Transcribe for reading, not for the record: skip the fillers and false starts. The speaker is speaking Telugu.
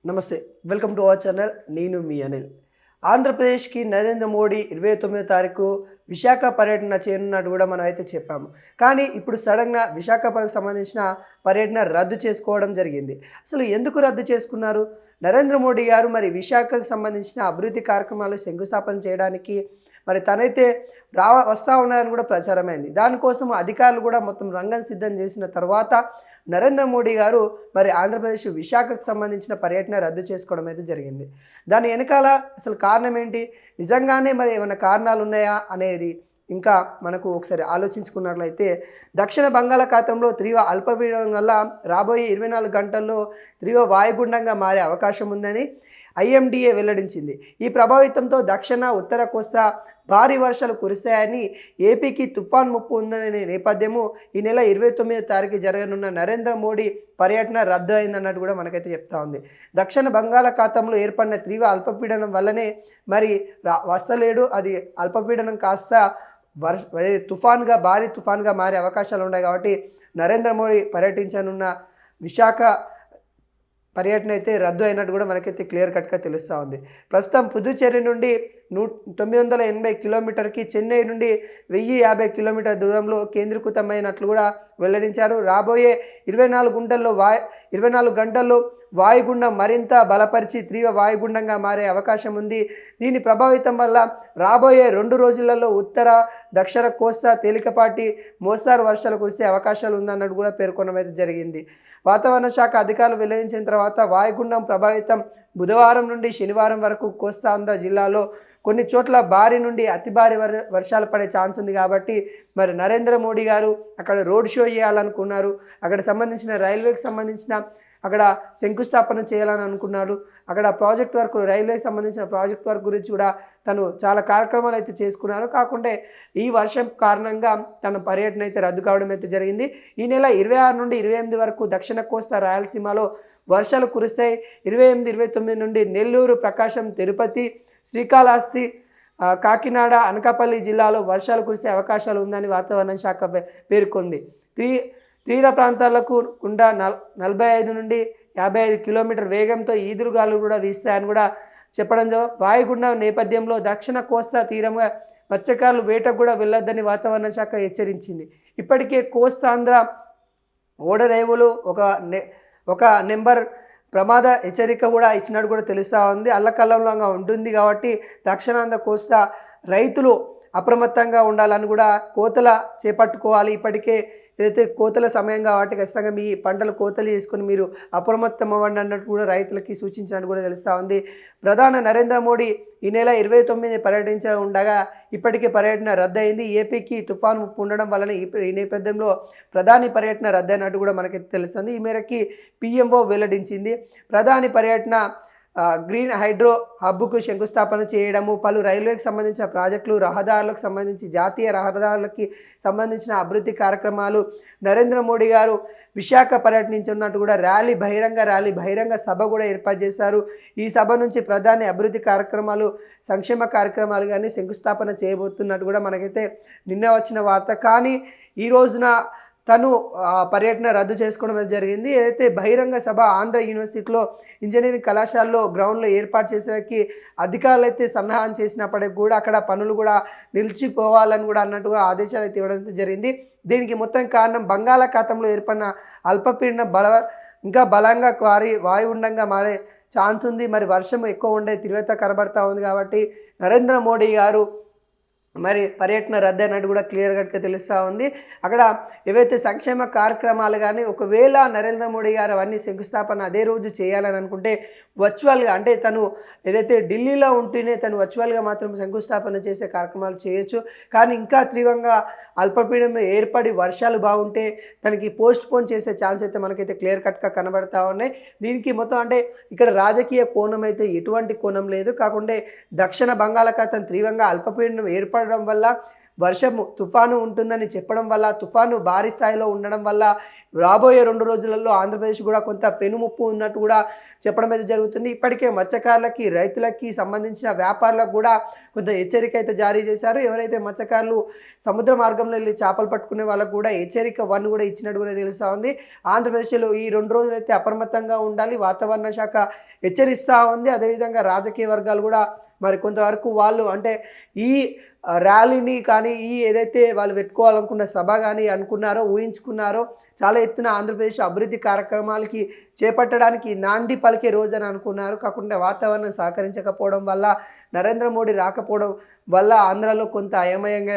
నమస్తే. Welcome to our channel. నేను మీ అనిల్. ఆంధ్రప్రదేశ్‌కి నరేంద్ర మోడీ 29వ తారీఖు విశాఖ పర్యటన చేయనున్నట్టు కూడా మనం అయితే చెప్పాము. కానీ ఇప్పుడు సడెన్‌గా విశాఖపట్నంకి సంబంధించిన పర్యటన రద్దు చేసుకోవడం జరిగింది. అసలు ఎందుకు రద్దు చేసుకున్నారు? నరేంద్ర మోడీ గారు మరి విశాఖకు సంబంధించిన అభివృద్ధి కార్యక్రమాలు శంకుస్థాపన చేయడానికి మరి తనైతే వస్తా ఉన్నారని కూడా ప్రచారమైంది. దానికోసం అధికారులు కూడా మొత్తం రంగం సిద్ధం చేసిన తర్వాత నరేంద్ర మోడీ గారు మరి ఆంధ్రప్రదేశ్ విశాఖకు సంబంధించిన పర్యటన రద్దు చేసుకోవడం అయితే జరిగింది. దాని వెనకాల అసలు కారణం ఏంటి? నిజంగానే మరి ఏమైనా కారణాలు ఉన్నాయా అనేది ఇంకా మనకు ఒకసారి ఆలోచించుకున్నట్లయితే దక్షిణ బంగాళాఖాతంలో తీవ్ర అల్పపీడనం వల్ల రాబోయే 24 గంటల్లో తీవ్ర వాయుగుండంగా మారే అవకాశం ఉందని ఐఎండీఏ వెల్లడించింది. ఈ ప్రభావితంతో దక్షిణ ఉత్తర కోస్తా భారీ వర్షాలు కురిశాయని, ఏపీకి తుఫాన్ ముప్పు ఉందనే నేపథ్యము ఈ నెల 29వ తారీఖు జరగనున్న నరేంద్ర మోడీ పర్యటన రద్దు అయిందన్నట్టు కూడా మనకైతే చెప్తా ఉంది. దక్షిణ బంగాళాఖాతంలో ఏర్పడిన తీవ్ర అల్పపీడనం వల్లనే మరి వస్తలేడు. అది అల్పపీడనం కాస్త తుఫాన్గా భారీ తుఫాన్గా మారే అవకాశాలు ఉన్నాయి. కాబట్టి నరేంద్ర మోడీ పర్యటించనున్న విశాఖ పర్యటన అయితే రద్దు అయినట్టు కూడా మనకైతే క్లియర్ కట్గా తెలుస్తూ ఉంది. ప్రస్తుతం పుదుచ్చేరి నుండి 980 కిలోమీటర్కి, చెన్నై నుండి 1050 కిలోమీటర్ దూరంలో కేంద్రీకృతమైనట్లు కూడా వెల్లడించారు. రాబోయే 24 గంటల్లో వాయుగుండం మరింత బలపరిచి తీవ్ర వాయుగుండంగా మారే అవకాశం ఉంది. దీని ప్రభావితం వల్ల రాబోయే 2 రోజులలో ఉత్తర దక్షిణ కోస్తా తేలికపాటి మోస్తారు వర్షాలు కురిసే అవకాశాలు ఉందన్నట్టు కూడా పేర్కొనడం అయితే జరిగింది. వాతావరణ శాఖ అధికారులు వెల్లడించిన తర్వాత వాయుగుండం ప్రభావితం బుధవారం నుండి శనివారం వరకు కోస్తాంధ్ర జిల్లాలో కొన్ని చోట్ల భారీ నుండి అతి భారీ వర్షాలు పడే ఛాన్స్ ఉంది. కాబట్టి మరి నరేంద్ర మోడీ గారు అక్కడ రోడ్ షో చేయాలనుకున్నారు. అక్కడ సంబంధించిన రైల్వేకి సంబంధించిన అక్కడ శంకుస్థాపన చేయాలని అనుకున్నాడు. అక్కడ ప్రాజెక్ట్ వర్క్, రైల్వేకి సంబంధించిన ప్రాజెక్ట్ వర్క్ గురించి కూడా తను చాలా కార్యక్రమాలు అయితే చేసుకున్నారు. కాకుండా ఈ వర్షం కారణంగా తన పర్యటన అయితే రద్దు కావడం అయితే జరిగింది. ఈ నెల 26 నుండి 28 వరకు దక్షిణ కోస్తా రాయలసీమలో వర్షాలు కురుస్తాయి. 28, 29 నుండి నెల్లూరు, ప్రకాశం, తిరుపతి, శ్రీకాళహస్తి, కాకినాడ, అనకాపల్లి జిల్లాలో వర్షాలు కురిసే అవకాశాలు ఉందని వాతావరణ శాఖ పేర్కొంది. తీర ప్రాంతాలకు గుండా 45 నుండి 55 కిలోమీటర్ వేగంతో ఈదురుగాలు కూడా వీస్తాయని కూడా చెప్పడంతో వాయుగుండం నేపథ్యంలో దక్షిణ కోస్తా తీరంగా మత్స్యకారులు వేటకు కూడా వెళ్ళొద్దని వాతావరణ శాఖ హెచ్చరించింది. ఇప్పటికే కోస్తాంధ్ర ఓడరేవులు ఒక నెంబర్ ప్రమాద హెచ్చరిక కూడా ఇచ్చినట్టు కూడా తెలుస్తూ ఉంది. అల్లకల్లంగా ఉంటుంది. కాబట్టి దక్షిణాంధ్ర కోస్తా రైతులు అప్రమత్తంగా ఉండాలని కూడా కోతల చేపట్టుకోవాలి. ఇప్పటికే ఏదైతే కోతల సమయం కాబట్టి ఖచ్చితంగా మీ పంటలు కోతలు చేసుకొని మీరు అప్రమత్తం అవ్వండి అన్నట్టు కూడా రైతులకి సూచించినట్టు కూడా తెలుస్తూ ఉంది. ప్రధాని నరేంద్ర మోడీ ఈ నెల 29 పర్యటించ ఉండగా ఇప్పటికే పర్యటన రద్దయింది. ఏపీకి తుఫాను ముప్పు ఉండడం వలన ఈ నేపథ్యంలో ప్రధాని పర్యటన రద్దయినట్టు కూడా మనకైతే తెలుస్తుంది. ఈ మేరకి పిఎంఓ వెల్లడించింది. ప్రధాని పర్యటన గ్రీన్ హైడ్రో హబ్కు శంకుస్థాపన చేయడము, పలు రైల్వేకి సంబంధించిన ప్రాజెక్టులు, రహదారులకు సంబంధించి జాతీయ రహదారులకి సంబంధించిన అభివృద్ధి కార్యక్రమాలు, నరేంద్ర మోడీ గారు విశాఖ పర్యటించున్నట్టు కూడా బహిరంగ సభ కూడా ఏర్పాటు చేశారు. ఈ సభ నుంచి ప్రధాని అభివృద్ధి కార్యక్రమాలు, సంక్షేమ కార్యక్రమాలు కానీ శంకుస్థాపన చేయబోతున్నట్టు కూడా మనకైతే నిన్న వచ్చిన వార్త. కానీ ఈ రోజున తను పర్యటన రద్దు చేసుకోవడం జరిగింది. ఏదైతే బహిరంగ సభ ఆంధ్ర యూనివర్సిటీలో ఇంజనీరింగ్ కళాశాలలో గ్రౌండ్లో ఏర్పాటు చేసేకి అధికారులు అయితే సన్నాహం చేసినప్పటికీ కూడా అక్కడ పనులు కూడా నిలిచిపోవాలని కూడా అన్నట్టుగా ఆదేశాలు అయితే ఇవ్వడం జరిగింది. దీనికి మొత్తం కారణం బంగాళాఖాతంలో ఏర్పడిన అల్పపీడన ఇంకా బలంగా వాయుగుండంగా మారే ఛాన్స్ ఉంది. మరి వర్షం ఎక్కువ ఉండే తీవ్రత కనబడతా ఉంది. కాబట్టి నరేంద్ర మోడీ గారు మరి పర్యటన రద్దయినట్టు కూడా క్లియర్ కట్గా తెలుస్తూ ఉంది. అక్కడ ఏవైతే సంక్షేమ కార్యక్రమాలు కానీ ఒకవేళ నరేంద్ర మోడీ గారు అవన్నీ శంకుస్థాపన అదే రోజు చేయాలని అనుకుంటే వర్చువల్గా, అంటే తను ఏదైతే ఢిల్లీలో ఉంటేనే తను వర్చువల్గా మాత్రం శంకుస్థాపన చేసే కార్యక్రమాలు చేయొచ్చు. కానీ ఇంకా తీవ్రంగా అల్పపీడనం ఏర్పడి వర్షాలు బాగుంటే తనకి పోస్ట్ పోన్ చేసే ఛాన్స్ అయితే మనకైతే క్లియర్ కట్గా కనబడతా ఉన్నాయి. దీనికి మొత్తం అంటే ఇక్కడ రాజకీయ కోణం అయితే ఎటువంటి కోణం లేదు. కాకుంటే దక్షిణ బంగాళాఖాతం తీవ్రంగా అల్పపీడనం ఏర్పడడం వల్ల వర్షము తుఫాను ఉంటుందని చెప్పడం వల్ల, తుఫాను భారీ స్థాయిలో ఉండడం వల్ల రాబోయే 2 రోజులలో ఆంధ్రప్రదేశ్ కూడా కొంత పెనుముప్పు ఉన్నట్టు కూడా చెప్పడం అయితే జరుగుతుంది. ఇప్పటికే మత్స్యకారులకి, రైతులకి సంబంధించిన వ్యాపారులకు కూడా కొంత హెచ్చరిక అయితే జారీ చేశారు. ఎవరైతే మత్స్యకారులు సముద్ర మార్గంలో వెళ్ళి చేపలు పట్టుకునే వాళ్ళకు కూడా హెచ్చరిక 1 కూడా ఇచ్చినట్టు కూడా తెలుస్తా ఉంది. ఆంధ్రప్రదేశ్లో ఈ 2 రోజులైతే అప్రమత్తంగా ఉండాలి. వాతావరణ శాఖ హెచ్చరిస్తూ ఉంది. అదేవిధంగా రాజకీయ వర్గాలు కూడా మరి కొంతవరకు వాళ్ళు అంటే ఈ ర్యాలీని కానీ ఏదైతే వాళ్ళు పెట్టుకోవాలనుకున్న సభ కానీ అనుకున్నారో, ఊహించుకున్నారో చాలా ఎత్తున ఆంధ్రప్రదేశ్ అభివృద్ధి కార్యక్రమాలకి చేపట్టడానికి నాంది పలికే రోజని అనుకున్నారు. కాకుండా వాతావరణం సహకరించకపోవడం వల్ల, నరేంద్ర మోడీ రాకపోవడం వల్ల ఆంధ్రాలో కొంత అయోమయంగా